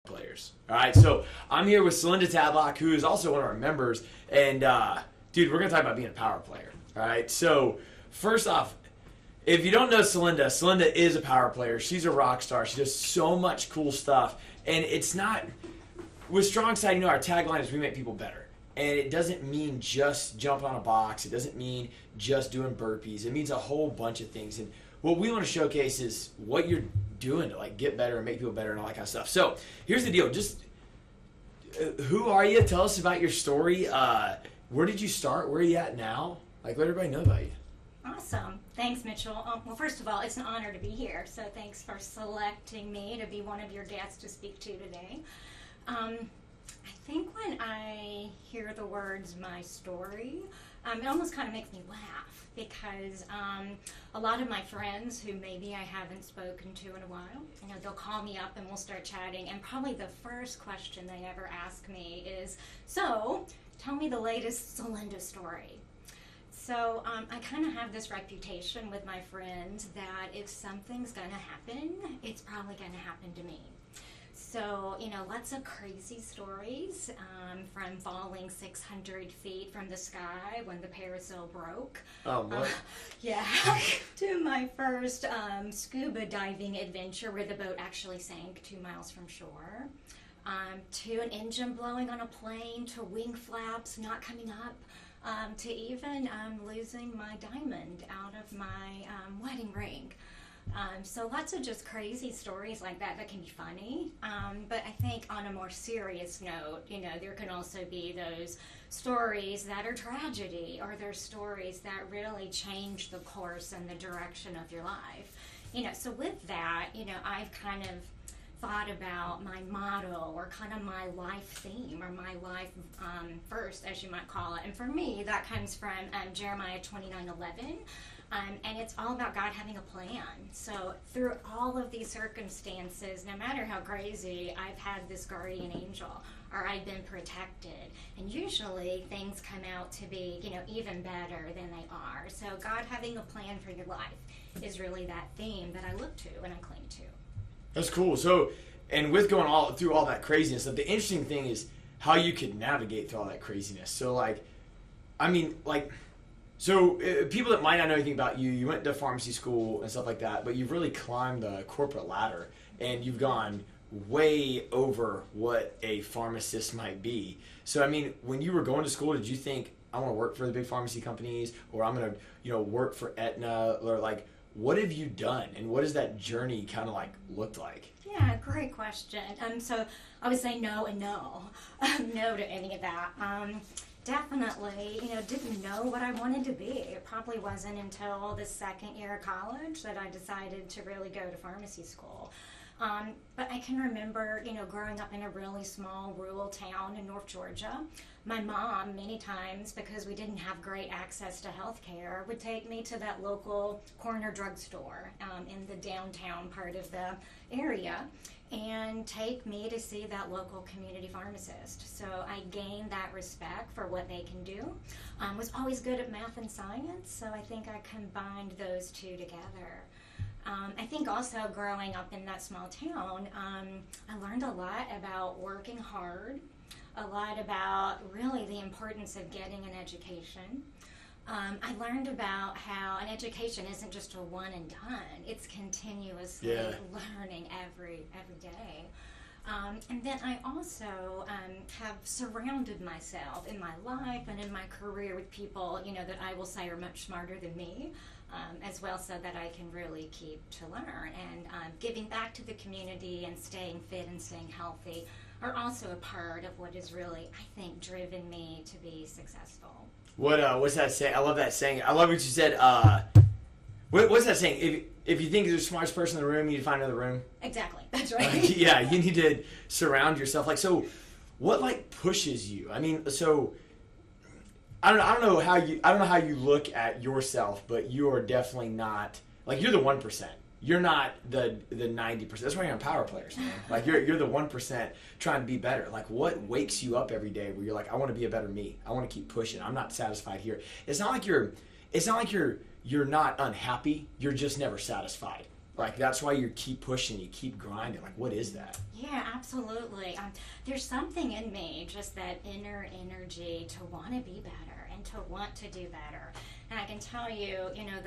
players. All right, so I'm here with Celynda Tadlock, who is also one of our members, and dude, we're gonna talk about being a power player. All right, so first off, if you don't know Celynda, Celynda is a power player. She's a rock star. She does so much cool stuff, and it's not with Strongside. You know, our tagline is "We make people better," and it doesn't mean just jumping on a box. It doesn't mean just doing burpees. It means a whole bunch of things, and what we want to showcase is what you're doing to like get better and make people better and all that kind of stuff. So here's the deal. Just who are you? Tell us about your story. Where did you start? Where are you at now? Like, let everybody know about you. Awesome. Thanks, Mitchell. Well, first of all, it's an honor to be here. So thanks for selecting me to be one of your guests to speak to today. I think when I hear the words "my story," it almost kind of makes me laugh because a lot of my friends who maybe I haven't spoken to in a while, you know, they'll call me up and we'll start chatting, and probably the first question they ever ask me is, "So, tell me the latest Celyndas story." So I kind of have this reputation with my friends that if something's going to happen, it's probably going to happen to me. So, you know, lots of crazy stories, from falling 600 feet from the sky when the parasail broke. Oh, what? Yeah, to my first scuba diving adventure where the boat actually sank 2 miles from shore. To an engine blowing on a plane, to wing flaps not coming up, to even losing my diamond out of my wedding ring. So lots of just crazy stories like that can be funny. But I think on a more serious note, you know, there can also be those stories that are tragedy, or there's stories that really change the course and the direction of your life. You know, so with that, you know, I've kind of thought about my motto, or kind of my life theme, or my life first, as you might call it. And for me, that comes from Jeremiah 29:11. And it's all about God having a plan. So through all of these circumstances, no matter how crazy, I've had this guardian angel, or I've been protected. And usually things come out to be, you know, even better than they are. So God having a plan for your life is really that theme that I look to and I cling to. That's cool. So, and with going through all that craziness, the interesting thing is how you could navigate through all that craziness. So, like, I mean, like, so people that might not know anything about you, you went to pharmacy school and stuff like that, but you've really climbed the corporate ladder, and you've gone way over what a pharmacist might be. So, I mean, when you were going to school, did you think, I want to work for the big pharmacy companies, or I'm going to, you know, work for Aetna, or like, what have you done, and what does that journey kind of like looked like? Yeah, great question. So I would say no and no. No to any of that. Definitely, you know, didn't know what I wanted to be. It probably wasn't until the second year of college that I decided to really go to pharmacy school. But I can remember, you know, growing up in a really small rural town in North Georgia. My mom, many times, because we didn't have great access to health care, would take me to that local corner drugstore in the downtown part of the area, and take me to see that local community pharmacist. So I gained that respect for what they can do. Was always good at math and science, so I think I combined those two together. I think also growing up in that small town, I learned a lot about working hard, a lot about really the importance of getting an education. I learned about how an education isn't just a one and done. It's continuously learning every day. And then I also have surrounded myself in my life and in my career with people, you know, that I will say are much smarter than me, as well, so that I can really keep to learn. And giving back to the community and staying fit and staying healthy are also a part of what has really, I think, driven me to be successful. What's that saying? I love that saying. I love what you said. What's that saying? If you think you're the smartest person in the room, you need to find another room. Exactly. That's right. Yeah, you need to surround yourself. Like, so what like pushes you? I mean, so I don't know how you look at yourself, but you are definitely not, like, you're the 1%. You're not the 90%. That's why you're on power players, man. Like, you're the 1% trying to be better. Like, what wakes you up every day where you're like, I want to be a better me. I want to keep pushing. I'm not satisfied here. It's not like you're not unhappy. You're just never satisfied. Like, that's why you keep pushing, you keep grinding. Like, what is that? Yeah, absolutely. There's something in me, just that inner energy to want to be better and to want to do better. And I can tell you,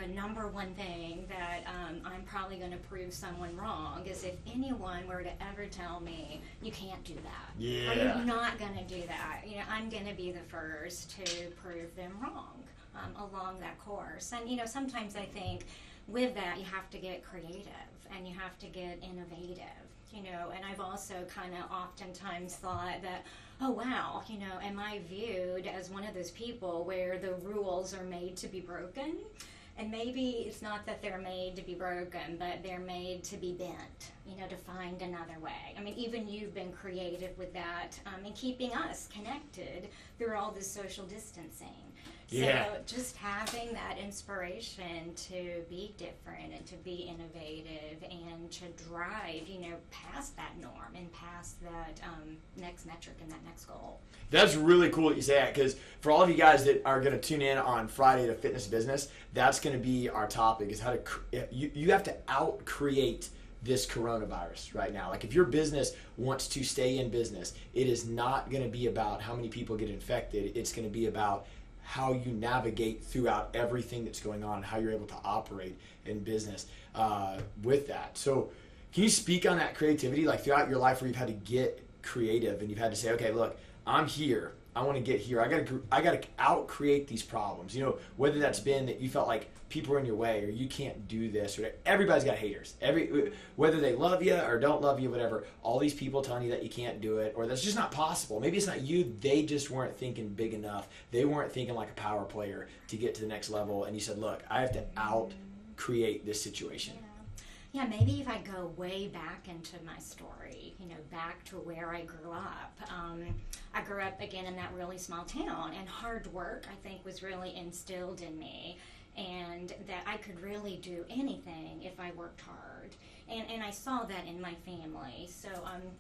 the number one thing that I'm probably going to prove someone wrong is if anyone were to ever tell me, you can't do that. Yeah. Or you're not going to do that. I'm going to be the first to prove them wrong along that course. And, sometimes I think with that, you have to get creative and you have to get innovative. And I've also kind of oftentimes thought that, oh wow, am I viewed as one of those people where the rules are made to be broken? And maybe it's not that they're made to be broken, but they're made to be bent, to find another way. I mean, even you've been creative with that and keeping us connected through all this social distancing. Yeah. So just having that inspiration to be different and to be innovative and to drive, past that norm and past that next metric and that next goal. That's really cool that you say that, because for all of you guys that are going to tune in on Friday to Fitness Business, that's going to be our topic, is how to, you have to out-create this coronavirus right now. Like, if your business wants to stay in business, it is not going to be about how many people get infected. It's going to be about how you navigate throughout everything that's going on, how you're able to operate in business with that. So can you speak on that creativity, like throughout your life where you've had to get creative and you've had to say, okay, look, I'm here. I want to get here. I got to out-create these problems. Whether that's been that you felt like people are in your way or you can't do this, or everybody's got haters. Whether they love you or don't love you, whatever, all these people telling you that you can't do it or that's just not possible. Maybe it's not you. They just weren't thinking big enough. They weren't thinking like a power player to get to the next level. And you said, look, I have to out-create this situation. Yeah, maybe if I go way back into my story, back to where I grew up. I grew up, again, in that really small town, and hard work, I think, was really instilled in me, and that I could really do anything if I worked hard. And I saw that in my family. So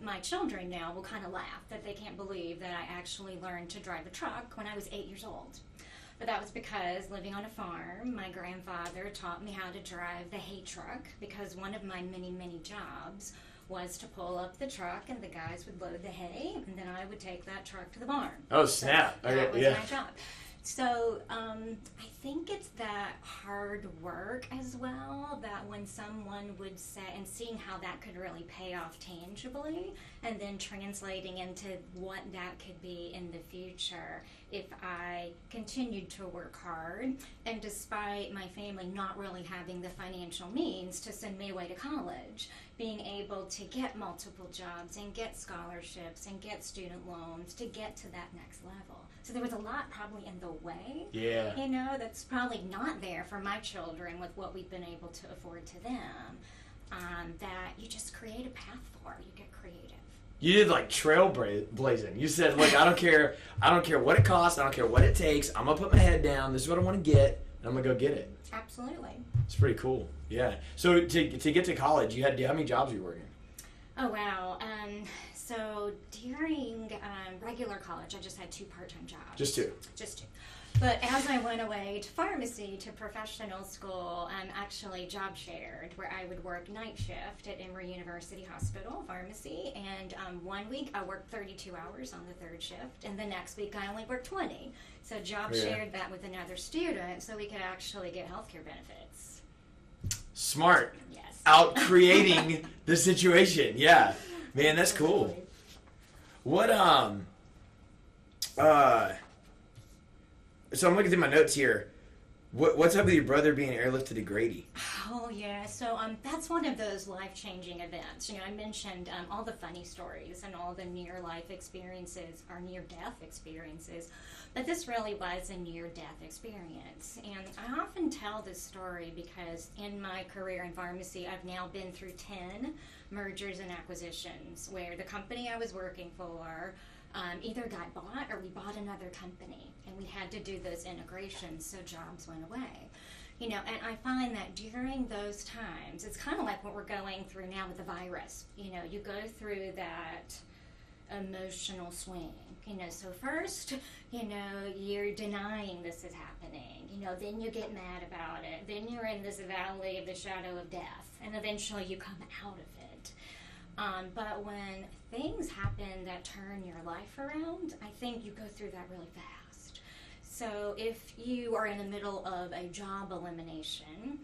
my children now will kind of laugh that they can't believe that I actually learned to drive a truck when I was 8 years old. But that was because living on a farm, my grandfather taught me how to drive the hay truck, because one of my many, many jobs was to pull up the truck and the guys would load the hay and then I would take that truck to the barn. Oh, snap. So that was my job. So I think it's that hard work as well, that when someone would say, and seeing how that could really pay off tangibly, and then translating into what that could be in the future if I continued to work hard, and despite my family not really having the financial means to send me away to college, being able to get multiple jobs and get scholarships and get student loans to get to that next level. So there was a lot probably in the way, that's probably not there for my children with what we've been able to afford to them, that you just create a path for. You get creative. You did like trailblazing. You said, look, I don't care what it costs, I don't care what it takes, I'm going to put my head down, this is what I want to get, and I'm going to go get it. Absolutely. It's pretty cool. Yeah. So to get to college, how many jobs were you working? Oh, wow. So during regular college, I just had 2 part-time jobs. Just 2? Just 2. But as I went away to pharmacy, to professional school, actually job shared, where I would work night shift at Emory University Hospital Pharmacy, and 1 week I worked 32 hours on the 3rd shift, and the next week I only worked 20. So job shared that with another student so we could actually get healthcare benefits. Smart. Yes. Out creating the situation. Yeah. Man, that's cool. What, so I'm looking through my notes here. What's up with your brother being airlifted to Grady? Oh, yeah. So that's one of those life-changing events. I mentioned all the funny stories and all the near-life experiences, or near-death experiences, but this really was a near-death experience. And I often tell this story because in my career in pharmacy, I've now been through 10 mergers and acquisitions where the company I was working for either got bought or we bought another company, and we had to do those integrations, so jobs went away. And I find that during those times, it's kind of like what we're going through now with the virus. You go through that emotional swing. So first, you're denying this is happening. Then you get mad about it. Then you're in this valley of the shadow of death, and eventually you come out of it. But when things happen that turn your life around, I think you go through that really fast. So if you are in the middle of a job elimination,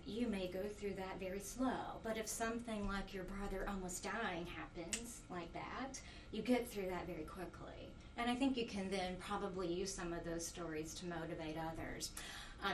you may go through that very slow. But if something like your brother almost dying happens like that, you get through that very quickly. And I think you can then probably use some of those stories to motivate others.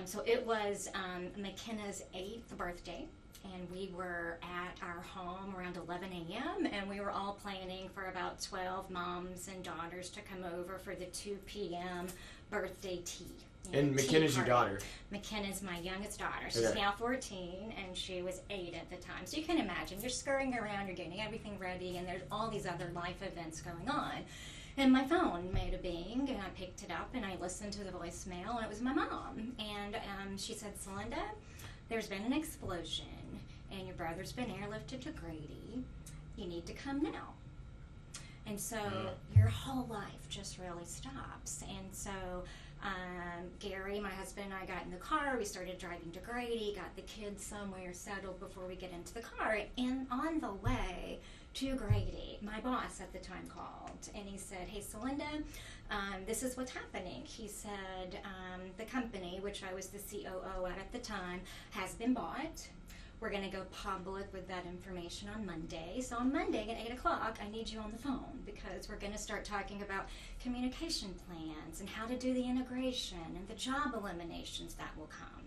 So it was McKenna's 8th birthday, and we were at our home around 11 a.m., and we were all planning for about 12 moms and daughters to come over for the 2 p.m. birthday tea. And McKenna's your daughter? McKenna's my youngest daughter. She's Okay. now 14, and she was 8 at the time. So you can imagine, you're scurrying around, you're getting everything ready, and there's all these other life events going on. And my phone made a bing, and I picked it up, and I listened to the voicemail, and it was my mom. And she said, Celynda, there's been an explosion, and your brother's been airlifted to Grady. You need to come now. And so your whole life just really stops. And so Gary, my husband, and I got in the car. We started driving to Grady, got the kids somewhere settled before we get into the car. And on the way to Grady, my boss at the time called, and he said, hey, Celynda, this is what's happening. He said, the company, which I was the COO at the time, has been bought. We're going to go public with that information on Monday. So on Monday at 8 o'clock, I need you on the phone because we're going to start talking about communication plans and how to do the integration and the job eliminations that will come.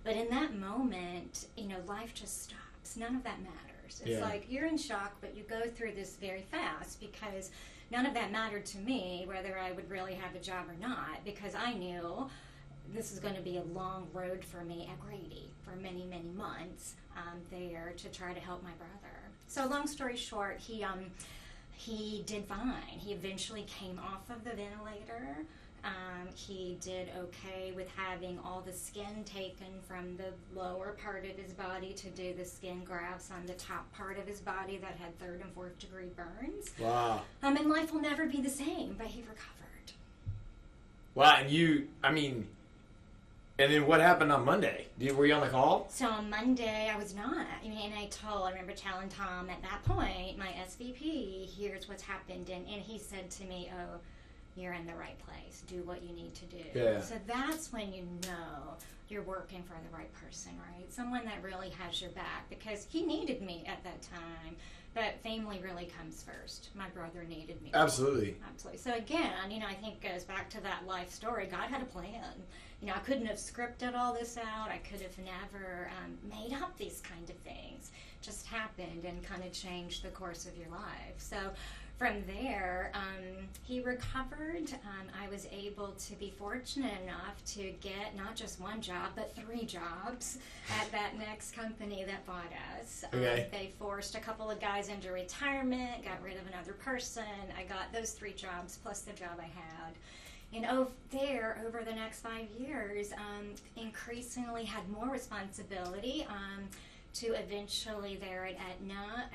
But in that moment, life just stops. None of that matters. It's like you're in shock, but you go through this very fast because none of that mattered to me, whether I would really have a job or not, because I knew this is going to be a long road for me at Grady for many, many months there to try to help my brother. So long story short, he did fine. He eventually came off of the ventilator. He did okay with having all the skin taken from the lower part of his body to do the skin grafts on the top part of his body that had 3rd and 4th degree burns. Wow. And life will never be the same, but he recovered. Wow, and then what happened on Monday? Were you on the call? So on Monday, I was not. And I remember telling Tom at that point, my SVP, here's what's happened. And he said to me, oh, you're in the right place. Do what you need to do. Yeah. So that's when you know you're working for the right person, right? Someone that really has your back, because he needed me at that time. But family really comes first. My brother needed me. Absolutely. Absolutely. So again, I think it goes back to that life story. God had a plan. I couldn't have scripted all this out. I could have never made up these kind of things. Just happened and kind of changed the course of your life. So from there, he recovered. I was able to be fortunate enough to get not just one job, but 3 jobs at that next company that bought us. Okay. They forced a couple of guys into retirement, got rid of another person. I got those 3 jobs plus the job I had. And over the next 5 years, increasingly had more responsibility to eventually there at Aetna.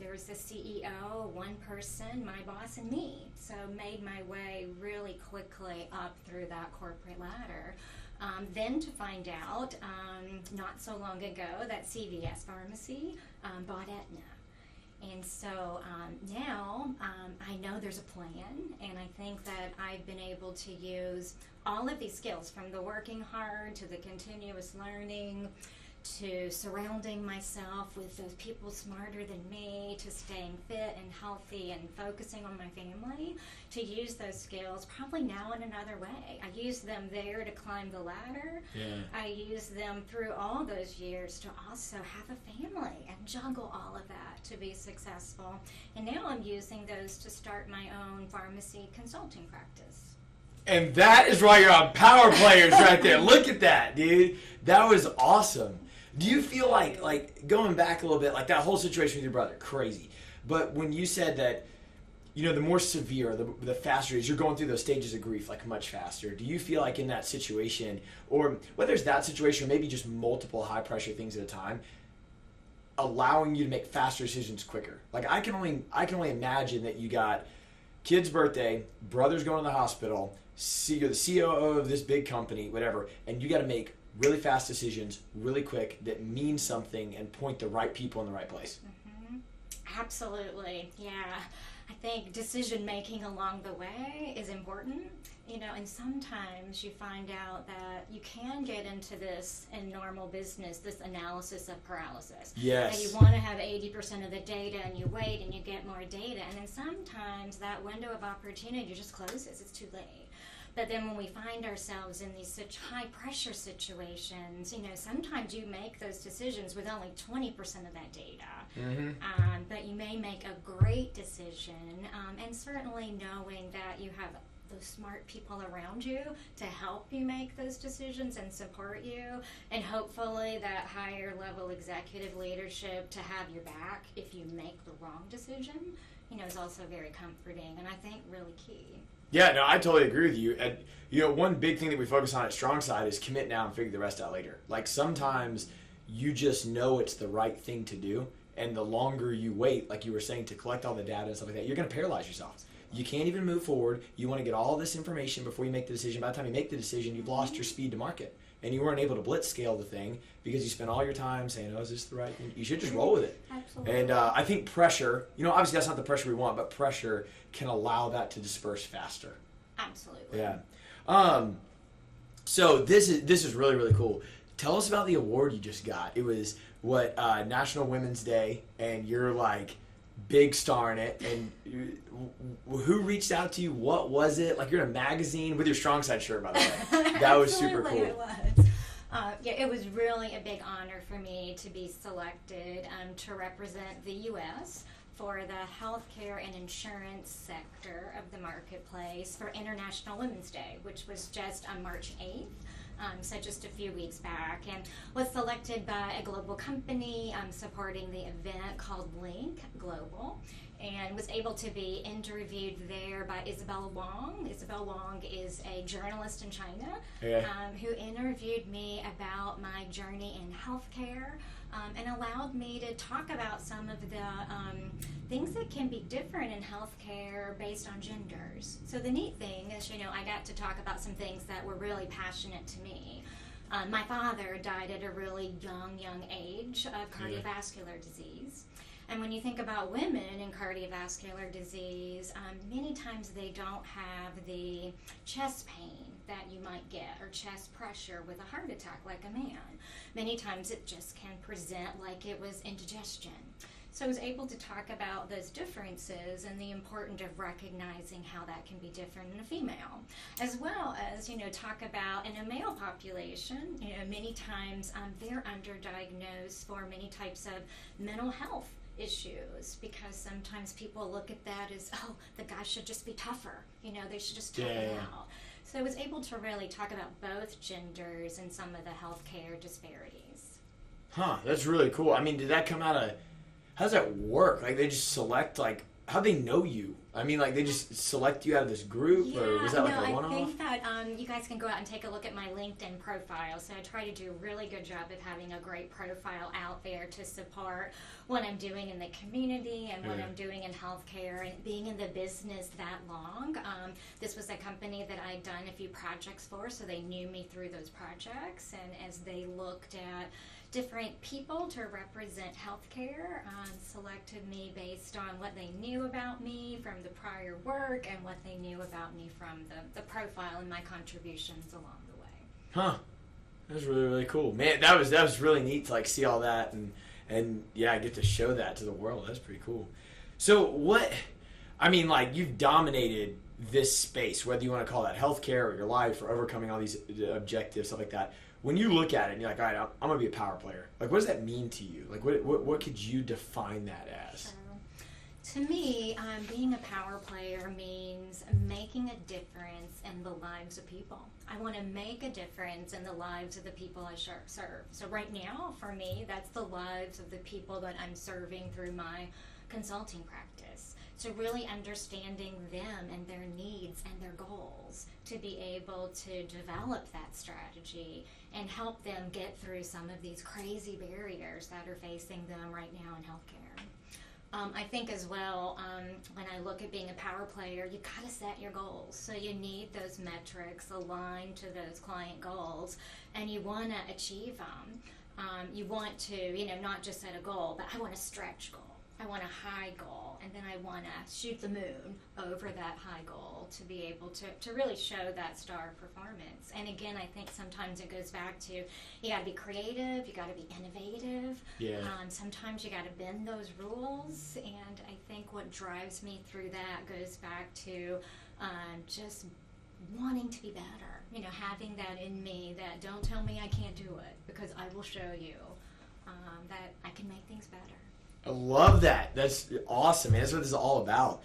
There was the CEO, one person, my boss, and me. So made my way really quickly up through that corporate ladder. Then to find out, not so long ago, that CVS Pharmacy bought Aetna. And so now I know there's a plan, and I think that I've been able to use all of these skills, from the working hard to the continuous learning to surrounding myself with those people smarter than me, to staying fit and healthy and focusing on my family, to use those skills probably now in another way. I use them there to climb the ladder. Yeah. I use them through all those years to also have a family and juggle all of that to be successful. And now I'm using those to start my own pharmacy consulting practice. And that is why you're on Power Players right there. Look at that, dude. That was awesome. Do you feel like going back a little bit, like that whole situation with your brother, crazy. But when you said that, the more severe, the faster it is, you're going through those stages of grief like much faster. Do you feel like in that situation, or whether it's that situation or maybe just multiple high pressure things at a time, allowing you to make faster decisions quicker. Like I can only imagine that you got kid's birthday, brother's going to the hospital, you're the CEO of this big company, whatever, and you got to make really fast decisions, really quick, that mean something and point the right people in the right place. Mm-hmm. Absolutely, yeah. I think decision making along the way is important, and sometimes you find out that you can get into this in normal business, this analysis of paralysis. Yes. And you want to have 80% of the data and you wait and you get more data, and then sometimes that window of opportunity just closes, it's too late. But then when we find ourselves in these such high pressure situations, sometimes you make those decisions with only 20% of that data. Mm-hmm. But you may make a great decision, and certainly knowing that you have those smart people around you to help you make those decisions and support you, and hopefully that higher level executive leadership to have your back if you make the wrong decision, is also very comforting and I think really key. Yeah, no, I totally agree with you. And, one big thing that we focus on at Strongside is commit now and figure the rest out later. Like sometimes you just know it's the right thing to do, and the longer you wait, like you were saying, to collect all the data and stuff like that, you're going to paralyze yourself. You can't even move forward. You want to get all this information before you make the decision. By the time you make the decision, you've lost your speed to market. And you weren't able to blitz scale the thing because you spent all your time saying, is this the right thing? You should just roll with it. Absolutely. And I think pressure, obviously that's not the pressure we want, but pressure can allow that to disperse faster. Absolutely. Yeah. So this is really, really cool. Tell us about the award you just got. It was National Women's Day, and you're like big star in it. And who reached out to you? What was it? Like you're in a magazine with your Strongside shirt, by the way. That was super cool. It was. It was really a big honor for me to be selected to represent the U.S. for the healthcare and insurance sector of the marketplace for International Women's Day, which was just on March 8th. So just a few weeks back, and was selected by a global company supporting the event called Link Global, and was able to be interviewed there by Isabel Wong. Isabel Wong is a journalist in China who interviewed me about my journey in healthcare and allowed me to talk about some of the things that can be different in healthcare based on genders. So the neat thing is, I got to talk about some things that were really passionate to me. My father died at a really young age of cardiovascular disease. And when you think about women in cardiovascular disease, many times they don't have the chest pain that you might get or chest pressure with a heart attack like a man. Many times it just can present like it was indigestion. So I was able to talk about those differences and the importance of recognizing how that can be different in a female, as well as, talk about in a male population, many times they're underdiagnosed for many types of mental health issues, because sometimes people look at that as, the guy should just be tougher, they should just toughen out. So I was able to really talk about both genders and some of the healthcare disparities. Huh, that's really cool. I mean, did that come out of, how does that work? Like they just select, like, how do they know you? I mean, like they just select you out of this group, or was that like a one-off? I think that you guys can go out and take a look at my LinkedIn profile. So I try to do a really good job of having a great profile out there to support what I'm doing in the community and what I'm doing in healthcare and being in the business that long. This was a company that I'd done a few projects for, so they knew me through those projects. And as they looked at different people to represent healthcare, selected me based on what they knew about me from the prior work and what they knew about me from the profile and my contributions along the way. Huh. That was really, really cool. Man, that was really neat to like see all that and yeah, I get to show that to the world. That's pretty cool. So you've dominated this space, whether you want to call that healthcare or your life or overcoming all these objectives, stuff like that. When you look at it and you're like, all right, I'm going to be a power player. Like, what does that mean to you? Like, what could you define that as? To me, being a power player means making a difference in the lives of people. I want to make a difference in the lives of the people I serve. So right now, for me, that's the lives of the people that I'm serving through my consulting practice. So really understanding them and their needs and their goals to be able to develop that strategy and help them get through some of these crazy barriers that are facing them right now in healthcare. I think as well, when I look at being a power player, you gotta set your goals. So you need those metrics aligned to those client goals, and you wanna achieve them. You want to, not just set a goal, but I want a stretch goal. I want a high goal, and then I want to shoot the moon over that high goal to be able to really show that star performance. And again, I think sometimes it goes back to you got to be creative, you got to be innovative. Yeah. Sometimes you got to bend those rules, and I think what drives me through that goes back to just wanting to be better. Having that in me that don't tell me I can't do it, because I will show you that I can make things better. I love that. That's awesome, man. That's what this is all about.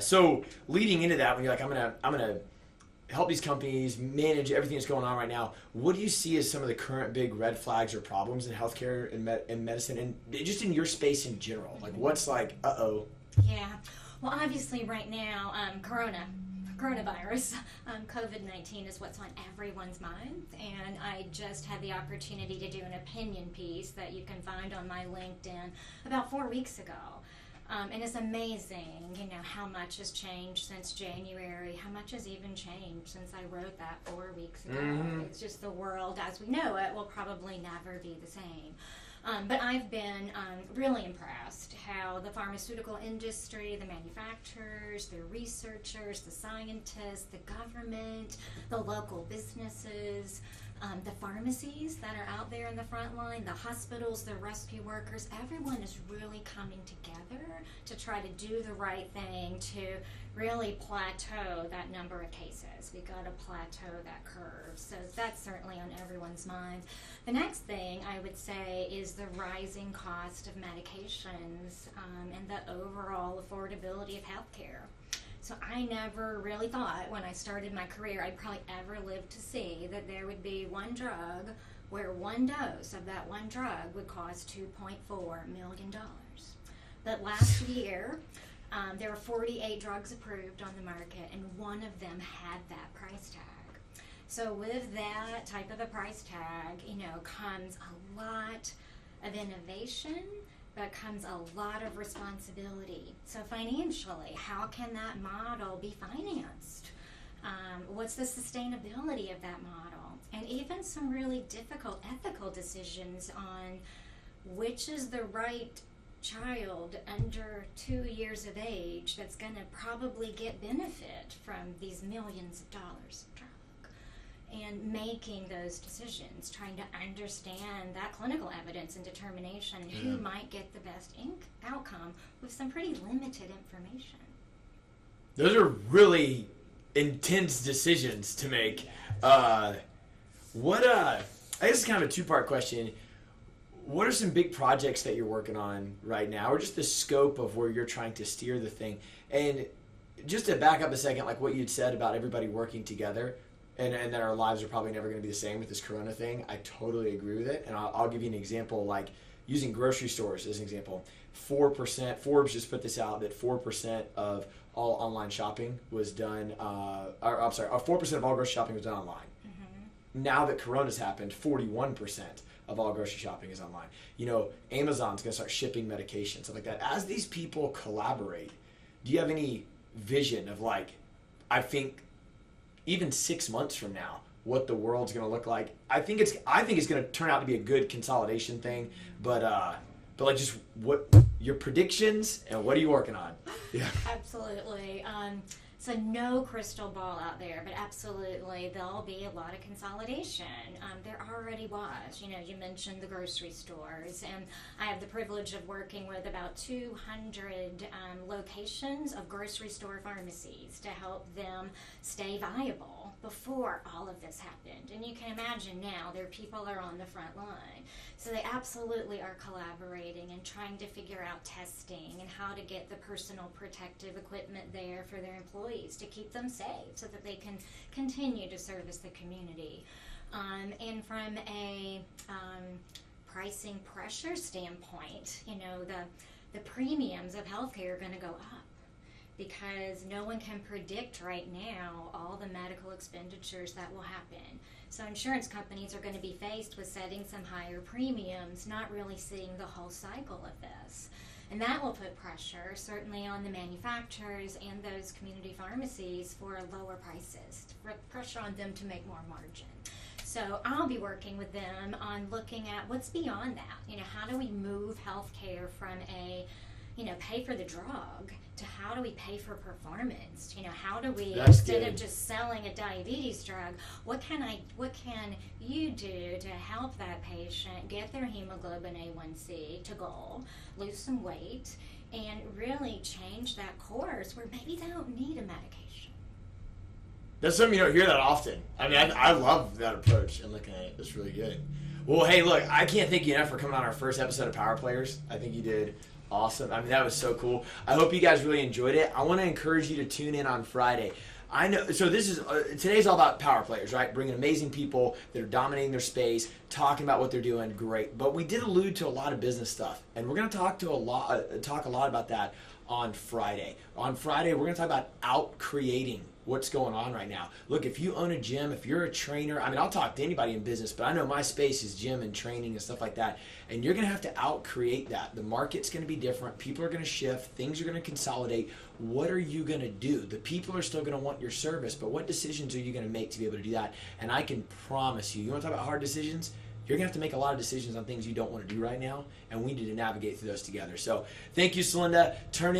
So leading into that, when you're like, I'm gonna help these companies manage everything that's going on right now, what do you see as some of the current big red flags or problems in healthcare and medicine, and just in your space in general? Like, what's like, Yeah. Well, obviously right now, coronavirus, COVID-19 is what's on everyone's mind, and I just had the opportunity to do an opinion piece that you can find on my LinkedIn about 4 weeks ago. And it's amazing, how much has changed since January, how much has even changed since I wrote that 4 weeks ago. Mm-hmm. It's just the world as we know it will probably never be the same. But I've been really impressed how the pharmaceutical industry, the manufacturers, the researchers, the scientists, the government, the local businesses, the pharmacies that are out there in the front line, the hospitals, the rescue workers, everyone is really coming together to try to do the right thing to really plateau that number of cases. We've got to plateau that curve. So that's certainly on everyone's mind. The next thing I would say is the rising cost of medications and the overall affordability of healthcare. So I never really thought when I started my career I'd probably ever live to see that there would be one drug where one dose of that one drug would cost $2.4 million. But last year, there were 48 drugs approved on the market, and one of them had that price tag. So with that type of a price tag, comes a lot of innovation, but comes a lot of responsibility. So financially, how can that model be financed? What's the sustainability of that model? And even some really difficult ethical decisions on which is the right child under 2 years of age that's going to probably get benefit from these millions of dollars of drug. And making those decisions, trying to understand that clinical evidence and determination and who might get the best outcome with some pretty limited information. Those are really intense decisions to make. I guess it's kind of a two-part question. What are some big projects that you're working on right now, or just the scope of where you're trying to steer the thing? And just to back up a second, like what you'd said about everybody working together, and that our lives are probably never going to be the same with this corona thing, I totally agree with it. And I'll give you an example, like using grocery stores as an example. 4%, Forbes just put this out, that 4% of all online shopping was done, 4% of all grocery shopping was done online. Mm-hmm. Now that corona's happened, 41% of all grocery shopping is online. Amazon's going to start shipping medication, stuff like that. As these people collaborate, do you have any vision of, like, I think even 6 months from now, what the world's going to look like? I think it's going to turn out to be a good consolidation thing, but like, just what your predictions and what are you working on? Yeah, absolutely. So no crystal ball out there, but absolutely there'll be a lot of consolidation. There already was. You mentioned the grocery stores, and I have the privilege of working with about 200 locations of grocery store pharmacies to help them stay viable before all of this happened. And you can imagine now their people are on the front line. So they absolutely are collaborating and trying to figure out testing and how to get the personal protective equipment there for their employees to keep them safe so that they can continue to service the community. And from a pricing pressure standpoint, the premiums of healthcare are going to go up. because no one can predict right now all the medical expenditures that will happen. So insurance companies are going to be faced with setting some higher premiums, not really seeing the whole cycle of this. And that will put pressure, certainly on the manufacturers and those community pharmacies for lower prices, pressure on them to make more margin. So I'll be working with them on looking at what's beyond that. How do we move healthcare from a, pay for the drug to how do we pay for performance? How do we, instead of just selling a diabetes drug, what can you do to help that patient get their hemoglobin A1C to goal, lose some weight, and really change that course where maybe they don't need a medication? That's something you don't hear that often. I mean, I love that approach and looking at it. It's really good. Well, hey, look, I can't thank you enough for coming on our first episode of Power Players. I think you did awesome. I mean, that was so cool. I hope you guys really enjoyed it. I want to encourage you to tune in on Friday. I know. So this is today's all about power players, right? Bringing amazing people that are dominating their space, talking about what they're doing. Great. But we did allude to a lot of business stuff, and we're going to talk a lot about that on Friday. On Friday, we're going to talk about out-creating what's going on right now. Look, if you own a gym, if you're a trainer, I mean, I'll talk to anybody in business, but I know my space is gym and training and stuff like that, and you're going to have to out-create that. The market's going to be different. People are going to shift. Things are going to consolidate. What are you going to do? The people are still going to want your service, but what decisions are you going to make to be able to do that? And I can promise you want to talk about hard decisions? You're going to have to make a lot of decisions on things you don't want to do right now, and we need to navigate through those together. So thank you, Celynda. Tune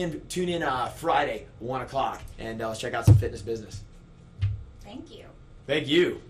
in Friday, 1 o'clock, and let's check out some fitness business. Thank you. Thank you.